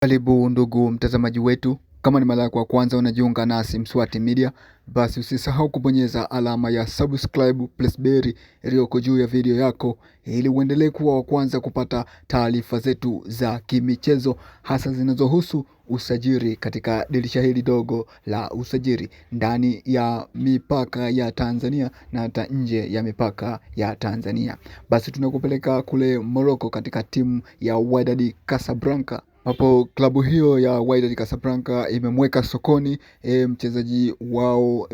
Karibu ndugu mtazamaji wetu, kama ni mara yako ya kwanza unajiunga nasi Mswati Media, basi usisahau kubonyeza alama ya subscribe plus bell iliyoko juu ya video yako ili uendelee kuwa wa kwanza kupata taarifa zetu za kimichezo, hasa zinazohusu usajili katika dirisha hili dogo la usajili ndani ya mipaka ya Tanzania na hata nje ya mipaka ya Tanzania. Basi tunakupeleka kule Morocco katika timu ya Wydad Casablanca, hapo klabu hiyo ya Wydad Casablanca imemweka sokoni mchezaji wao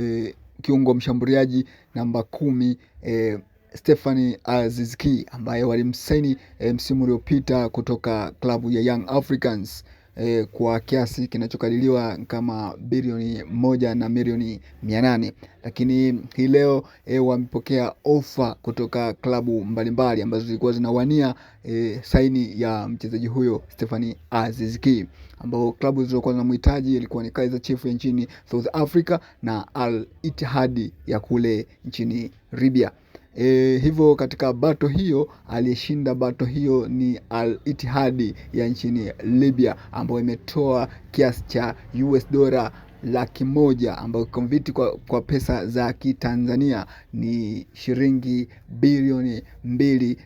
kiungo mshambuliaji namba 10 Stephane Aziz Ki ambaye walimsaini msimu uliopita kutoka klabu ya Young Africans kwa kiasi kinachokadiriwa kama bilioni 1.8 milioni, lakini hii leo wamepokea ofa kutoka klabu mbalimbali ambazo zilikuwa zinawania saini ya mchezaji huyo Stephane Aziz Ki, ambao klabu zilizokuwa zinamhitaji ilikuwa ni Kaizer Chiefs ya nchini South Africa na Al Ittihad ya kule nchini Libya. Hivyo katika bato hiyo aliyeshinda bato hiyo ni Al Ittihad ya nchini Libya, ambayo imetoa kiasi cha $100 100,000 ambayo convert kwa pesa za Kitanzania ni shilingi bilioni 2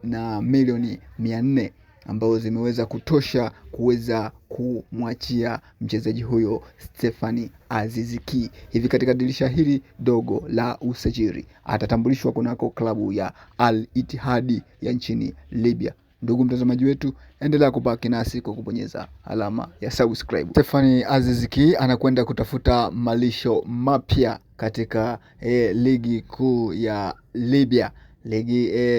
na milioni 400, ambazo zimeweza kutosha kuweza kumwachia mchezaji huyo Stephane Aziz Ki. Hivi katika dirisha hili dogo la usajili atatambulishwa kunako klabu ya Al Ittihad ya nchini Libya. Ndugu mtazamaji wetu, endelea kubaki nasi kwa kubonyeza alama ya subscribe. Stephane Aziz Ki anakwenda kutafuta malisho mapya katika ligi kuu ya Libya.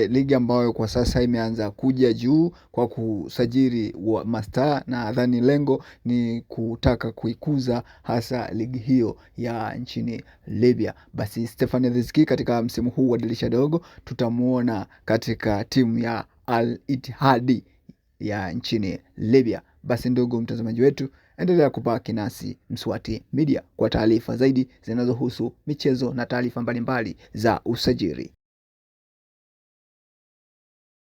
Ligi ambayo kwa sasa imeanza kuja juu kwa kusajili wa mastaa, na nadhani lengo ni kutaka kuikuza hasa ligi hiyo ya nchini Libya. Basi Stephane Aziz Ki katika msimu huu wa dirisha dogo tutamuona katika timu ya Al Ittihad ya nchini Libya. Basi ndugu mtazamaji wetu, endelea kubaki nasi Mswati Media kwa taarifa zaidi zinazohusu michezo na taarifa mbalimbali za usajili.